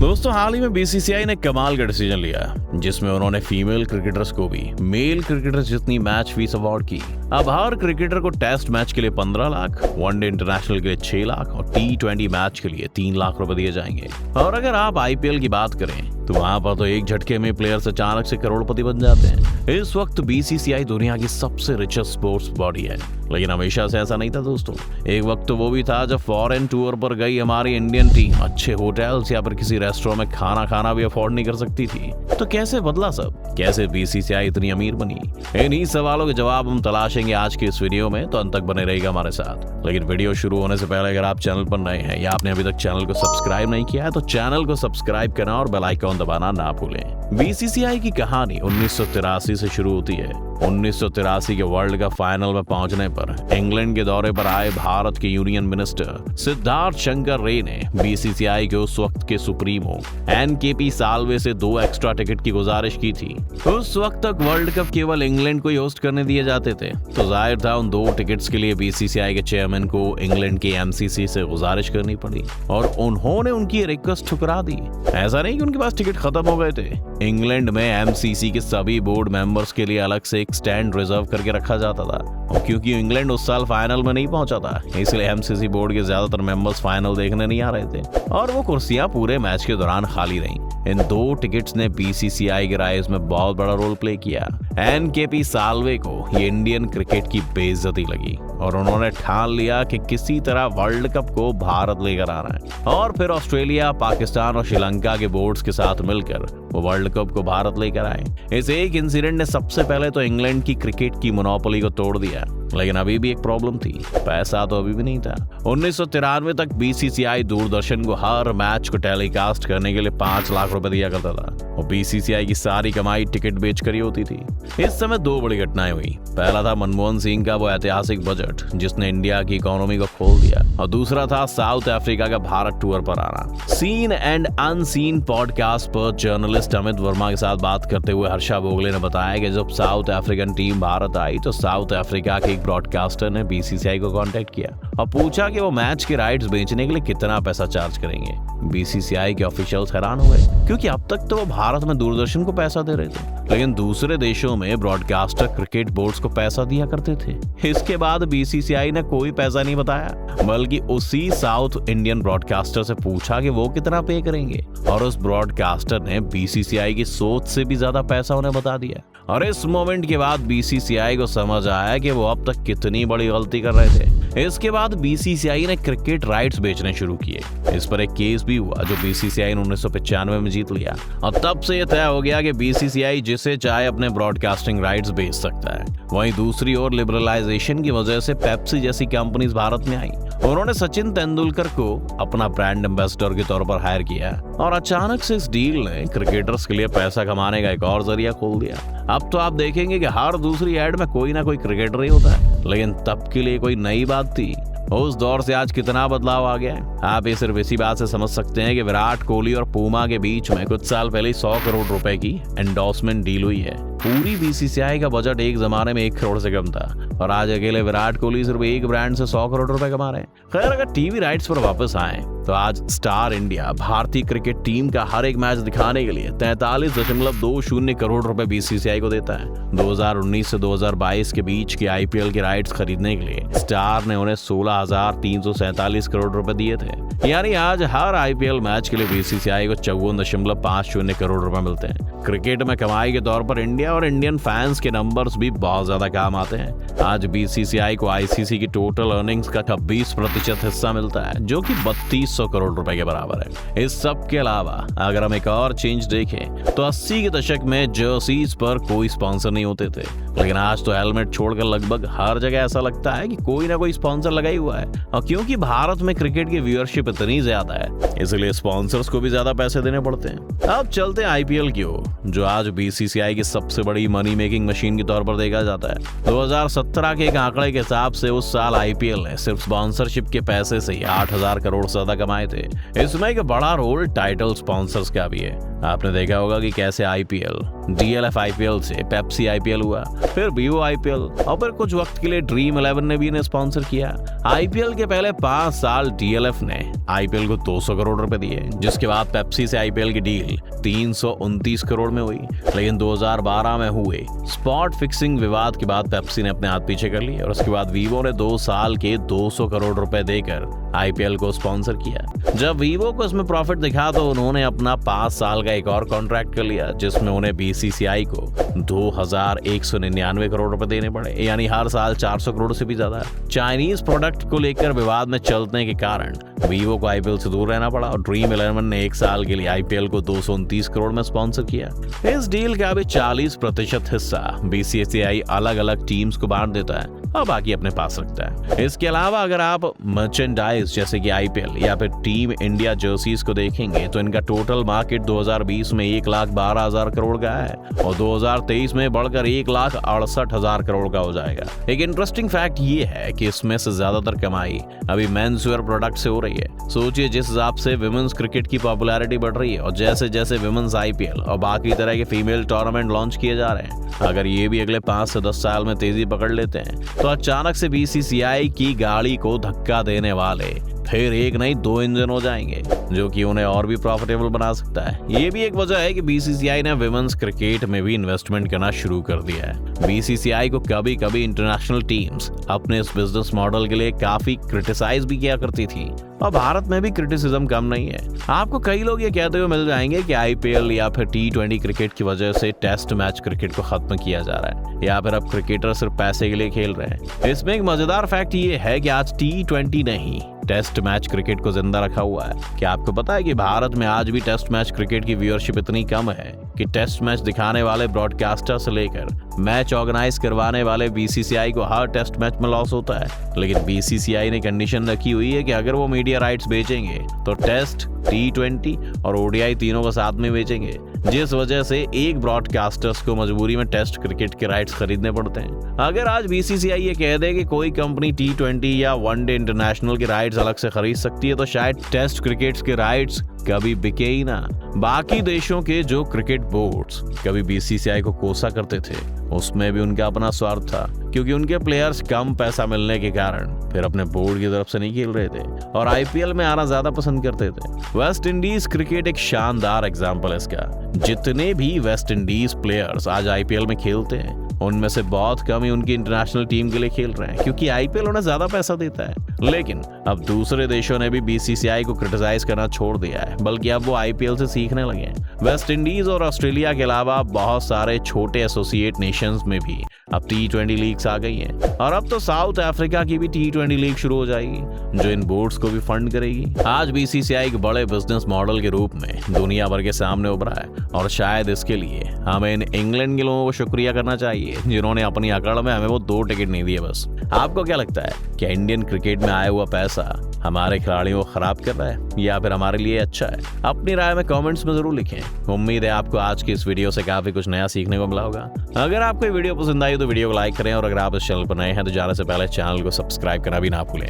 दोस्तों, हाल ही में बीसीसीआई ने कमाल का डिसीजन लिया जिसमें उन्होंने फीमेल क्रिकेटर्स को भी मेल क्रिकेटर्स जितनी मैच फीस अवार्ड की। अब हर क्रिकेटर को टेस्ट मैच के लिए 15 लाख, वनडे इंटरनेशनल के लिए 6 लाख और T20 मैच के लिए 3 लाख रुपए दिए जाएंगे। और अगर आप आईपीएल की बात करें तो वहां पर तो एक झटके में प्लेयर्स अचानक से करोड़पति बन जाते हैं। इस वक्त बीसीसीआई दुनिया की सबसे रिचेस्ट स्पोर्ट्स बॉडी है, लेकिन हमेशा से ऐसा नहीं था दोस्तों। एक वक्त तो वो भी था जब फॉरेन टूर पर गई हमारी इंडियन टीम अच्छे होटल्स या फिर किसी रेस्टोरेंट में खाना भी अफोर्ड नहीं कर सकती थी। तो कैसे बदला सब? कैसे बीसीसीआई इतनी अमीर बनी? इन्हीं सवालों के जवाब हम तलाशेंगे आज के इस वीडियो में, तो अंत तक बने रहेगा हमारे साथ। लेकिन वीडियो शुरू होने से पहले अगर आप चैनल पर नए हैं या आपने अभी तक चैनल को सब्सक्राइब नहीं किया है तो चैनल को सब्सक्राइब करना और बेल आइकन दबाना ना भूलें। बीसीसीआई की कहानी 1983 से शुरू होती है। 1983 के वर्ल्ड कप फाइनल में पहुंचने पर इंग्लैंड के दौरे पर आए भारत के यूनियन मिनिस्टर सिद्धार्थ शंकर रे ने बीसीसीआई के उस वक्त के सुप्रीमो एनकेपी साल्वे से 2 एक्स्ट्रा टिकट की गुजारिश की थी। उस वक्त तक वर्ल्ड कप केवल इंग्लैंड को ही होस्ट करने दिए जाते थे, तो जाहिर था उन 2 टिकट्स के लिए बीसीसीआई के चेयरमैन को इंग्लैंड के एमसीसी से गुजारिश करनी पड़ी और उन्होंने उनकी रिक्वेस्ट ठुकरा दी। ऐसा नहीं कि उनके पास टिकट खत्म हो गए थे। इंग्लैंड में एमसीसी के सभी बोर्ड मेंबर्स के लिए अलग से एक स्टैंड रिजर्व करके रखा जाता था, और क्योंकि इंग्लैंड उस साल फाइनल में नहीं पहुंचा था इसलिए एमसीसी बोर्ड के ज्यादातर मेंबर्स फाइनल देखने नहीं आ रहे थे और वो कुर्सियां पूरे मैच के दौरान खाली रहीं। इन 2 टिकट्स ने बीसीसीआई के राइज में बहुत बड़ा रोल प्ले किया। एनकेपी साल्वे को ये इंडियन क्रिकेट की बेइज्जती लगी और उन्होंने ठान लिया कि किसी तरह वर्ल्ड कप को भारत लेकर आना है, और फिर ऑस्ट्रेलिया, पाकिस्तान और श्रीलंका के बोर्ड्स के साथ मिलकर वो वर्ल्ड कप को भारत लेकर आए। इस एक इंसिडेंट ने सबसे पहले तो इंग्लैंड की क्रिकेट की मोनोपोली को तोड़ दिया, लेकिन अभी भी एक प्रॉब्लम थी, पैसा तो अभी भी नहीं था। 1993 तक बीसीसीआई दूरदर्शन को हर मैच को टेलीकास्ट करने के लिए 5 लाख रुपए दिया करता था और बीसीसीआई की सारी कमाई टिकट बेचकर ही होती थी। इस समय 2 बड़ी घटनाएं हुई। पहला था मनमोहन सिंह का वो ऐतिहासिक बजट जिसने इंडिया की इकोनॉमी को खोल दिया, और दूसरा था साउथ अफ्रीका का भारत टूर पर आना। सीन एंड अनसीन पॉडकास्ट पर जर्नलिस्ट अमित वर्मा के साथ बात करते हुए हर्षा भोगले ने बताया कि जब साउथ अफ्रीकन टीम भारत आई तो साउथ अफ्रीका के ब्रॉडकास्टर ने बीसीसीआई को कांटेक्ट किया और पूछा कि वो मैच के राइट्स बेचने के लिए कितना पैसा चार्ज करेंगे। बीसीसीआई के ऑफिशियल्स हैरान हो गए क्योंकि अब तक तो वो भारत में दूरदर्शन को पैसा दे रहे थे, लेकिन दूसरे देशों में ब्रॉडकास्टर क्रिकेट बोर्ड्स को पैसा दिया करते थे। इसके बाद बीसीसीआई ने कोई पैसा नहीं बताया, बल्कि उसी साउथ इंडियन ब्रॉडकास्टर से पूछा कि वो कितना पे करेंगे, और उस ब्रॉडकास्टर ने बीसीसीआई की सोच से भी ज्यादा पैसा उन्हें बता दिया। और इस मोमेंट के बाद बीसीसीआई को समझ आया कि वो अब तक कितनी बड़ी गलती कर रहे थे। इसके बाद बीसीसीआई ने क्रिकेट राइट्स बेचने शुरू किए। इस पर एक केस भी हुआ जो बीसीसीआई ने 1995 में जीत लिया, और तब से यह तय हो गया कि बीसीसीआई जिसे चाहे अपने ब्रॉडकास्टिंग राइट्स बेच सकता है। वहीं दूसरी ओर लिबरलाइजेशन की वजह से पेप्सी जैसी कंपनीज भारत में आई। उन्होंने सचिन तेंदुलकर को अपना ब्रांड एम्बेसडर के तौर पर हायर किया, और अचानक से इस डील ने क्रिकेटर्स के लिए पैसा कमाने का एक और जरिया खोल दिया। अब तो आप देखेंगे कि हर दूसरी एड में कोई ना कोई क्रिकेटर ही होता है, लेकिन तब के लिए कोई नई बात थी। उस दौर से आज कितना बदलाव आ गया है आप ये सिर्फ इसी बात से समझ सकते हैं कि विराट कोहली और पूमा के बीच में कुछ साल पहले 100 करोड़ रुपए की एंडोर्समेंट डील हुई है। पूरी बीसीसीआई का बजट एक जमाने में 1 करोड़ से कम था, और आज अकेले विराट कोहली सिर्फ एक ब्रांड से 100 करोड़ रुपए कमा रहे हैं। खैर, अगर टीवी राइट्स पर वापस आए तो आज स्टार इंडिया भारतीय क्रिकेट टीम का हर एक मैच दिखाने के लिए 43.20 करोड़ रुपए बीसीसीआई को देता है। 2019 से 2022 के बीच के आईपीएल के राइट्स खरीदने के लिए स्टार ने उन्हें 16,347 करोड़ रुपए दिए थे। यानी आज हर आईपीएल मैच के लिए बीसीसीआई को 54.50 करोड़ रुपए मिलते हैं। क्रिकेट में कमाई के तौर पर इंडिया और इंडियन फैंस के नंबर्स भी बहुत ज्यादा काम आते हैं। आज बीसीसीआई को आईसीसी की टोटल अर्निंग्स का 26% हिस्सा मिलता है, जो कि 3200 करोड़ रुपए के बराबर है। इस सब के अलावा अगर हम एक और चेंज देखें तो 80 के दशक में जर्सीज पर कोई स्पॉन्सर नहीं होते थे, लेकिन आज तो हेलमेट छोड़कर लगभग हर जगह ऐसा लगता है कि कोई ना कोई स्पॉन्सर लगा ही हुआ है। और क्योंकि भारत में क्रिकेट की व्यूअरशिप इतनी ज्यादा है, इसलिए स्पॉन्सर्स को भी ज्यादा पैसे देने पड़ते हैं। अब चलते हैं आईपीएल की ओर, जो आज बीसीसीआई की सबसे बड़ी मनी मेकिंग मशीन के तौर पर देखा जाता है। 2017 के एक आंकड़े के हिसाब से उस साल आईपीएल ने सिर्फ स्पॉन्सरशिप के पैसे से ही 8,000 करोड़ से ज्यादा कमाए थे। इसमें एक बड़ा रोल टाइटल स्पॉन्सर्स का भी है। आपने देखा होगा कि कैसे आईपीएल, डीएलएफ आईपीएल से पेप्सी आईपीएल हुआ, फिर बीओ आईपीएल, और फिर कुछ वक्त के लिए ड्रीम 11 ने भी इन्हें स्पॉन्सर किया। आईपीएल के पहले 5 साल डीएलएफ ने आईपीएल को 200 करोड़ रुपए दिए, जिसके बाद पेप्सी से आईपीएल की डील 329 करोड़ में हुई। लेकिन 2012 में हुए स्पॉट फिक्सिंग विवाद के बाद पेप्सी ने अपने हाथ पीछे कर लिए और उसके बाद वीवो ने 2 साल के 200 करोड़ रुपए देकर आईपीएल को स्पॉन्सर किया। जब वीवो को इसमें प्रॉफिट दिखा तो उन्होंने अपना 5 साल का एक और कॉन्ट्रैक्ट कर लिया, जिसमें उन्हें बीसीसीआई को 2199 करोड़ रुपए देने पड़े, यानी हर साल 400 करोड़ से भी ज्यादा। चाइनीज प्रोडक्ट को लेकर विवाद में चलने के कारण वीवो को आईपीएल से दूर रहना पड़ा और ड्रीम 11 ने 1 साल के लिए आईपीएल को 229 करोड़ में स्पॉन्सर किया। इस डील का भी 40% हिस्सा बीसीसीआई अलग अलग टीम्स को बांट देता है और बाकी अपने पास रखता है। इसके अलावा अगर आप मर्चेंडाइज जैसे कि आईपीएल या फिर टीम इंडिया जर्सीज को देखेंगे तो इनका टोटल मार्केट 2020 में 1,12,000 करोड़ का है और 2023 में बढ़कर 1,68,000 करोड़ का हो जाएगा। एक इंटरेस्टिंग फैक्ट ये है कि इसमें से ज्यादातर कमाई अभी मेंस वेयर प्रोडक्ट से हो रही है। सोचिए जिस हिसाब से विमेंस क्रिकेट की पॉपुलैरिटी बढ़ रही है और जैसे जैसे विमेंस आईपीएल और बाकी तरह के फीमेल टूर्नामेंट लॉन्च किए जा रहे हैं, अगर ये भी अगले 5 से 10 साल में तेजी पकड़ लेते हैं तो अचानक से बीसीसीआई की गाड़ी को धक्का देने वाले फिर एक नहीं 2 इंजन हो जाएंगे, जो कि उन्हें और भी प्रॉफिटेबल बना सकता है। ये भी एक वजह है कि बीसीसीआई ने विमेंस क्रिकेट में भी इन्वेस्टमेंट करना शुरू कर दिया है। बीसीसीआई को कभी कभी इंटरनेशनल टीम्स अपने इस बिजनेस मॉडल के लिए काफी क्रिटिसाइज भी किया करती थी और भारत में भी क्रिटिसिज्म कम नहीं है। आपको कई लोग ये कहते हुए मिल जाएंगे कि आईपीएल या फिर T20 क्रिकेट की वजह से टेस्ट मैच क्रिकेट को खत्म किया जा रहा है या फिर अब क्रिकेटर सिर्फ पैसे के लिए खेल रहे हैं। इसमें एक मजेदार फैक्ट ये है कि आज T20 नहीं टेस्ट मैच क्रिकेट को जिंदा रखा हुआ है। क्या आपको पता है कि भारत में आज भी टेस्ट मैच क्रिकेट की व्यूअरशिप इतनी कम है कि टेस्ट मैच दिखाने वाले ब्रॉडकास्टर से लेकर मैच ऑर्गेनाइज करवाने वाले बीसीसीआई को हर टेस्ट मैच में लॉस होता है। लेकिन बीसीसीआई ने कंडीशन रखी हुई है कि अगर वो मीडिया राइट्स बेचेंगे तो टेस्ट, T20 और ओडीआई तीनों को साथ में बेचेंगे, जिस वजह से एक ब्रॉडकास्टर्स को मजबूरी में टेस्ट क्रिकेट के राइट्स खरीदने पड़ते हैं। अगर आज बीसीसीआई ये कह दे कि कोई कंपनी T20 या वनडे इंटरनेशनल के राइट्स अलग से खरीद सकती है तो शायद टेस्ट क्रिकेट के राइट्स कभी बिके ही ना। बाकी देशों के जो क्रिकेट बोर्ड्स कभी बीसीसीआई को कोसा करते थे उसमें भी उनका अपना स्वार्थ था, क्योंकि उनके प्लेयर्स कम पैसा मिलने के कारण फिर अपने बोर्ड की तरफ से नहीं खेल रहे थे और आईपीएल में आना ज्यादा पसंद करते थे। वेस्ट इंडीज क्रिकेट एक शानदार एग्जांपल है इसका। जितने भी वेस्ट इंडीज प्लेयर्स आज आईपीएल में खेलते हैं उनमें से बहुत कम ही उनकी इंटरनेशनल टीम के लिए खेल रहे हैं, क्योंकि आईपीएल उन्हें ज्यादा पैसा देता है। लेकिन अब दूसरे देशों ने भी बीसीसीआई को क्रिटिसाइज करना छोड़ दिया है, बल्कि अब वो आईपीएल से सीखने लगे हैं। वेस्ट इंडीज और ऑस्ट्रेलिया के अलावा बहुत सारे छोटे एसोसिएट नेशंस में भी अब T20 लीग्स आ गई हैं और अब तो साउथ अफ्रीका की भी T20 लीग शुरू हो जाएगी जो इन बोर्ड्स को भी फंड करेगी। आज बीसीसीआई एक बड़े बिजनेस मॉडल के रूप में दुनिया भर के सामने उभरा है और शायद इसके लिए हमें इन इंग्लैंड के लोगों को शुक्रिया करना चाहिए जिन्होंने अपनी अकड़ में हमें वो 2 टिकट नहीं दिए बस। आपको क्या लगता है, क्या इंडियन क्रिकेट में आया हुआ पैसा हमारे खिलाड़ियों को खराब कर रहा है या फिर हमारे लिए अच्छा है? अपनी राय में कमेंट्स में जरूर लिखें। उम्मीद है आपको आज की इस वीडियो से काफी कुछ नया सीखने को मिला होगा। अगर आपको ये वीडियो पसंद आई तो वीडियो को लाइक करें और अगर आप इस चैनल पर नए हैं तो जाने से पहले चैनल को सब्सक्राइब करना भी ना भूलें।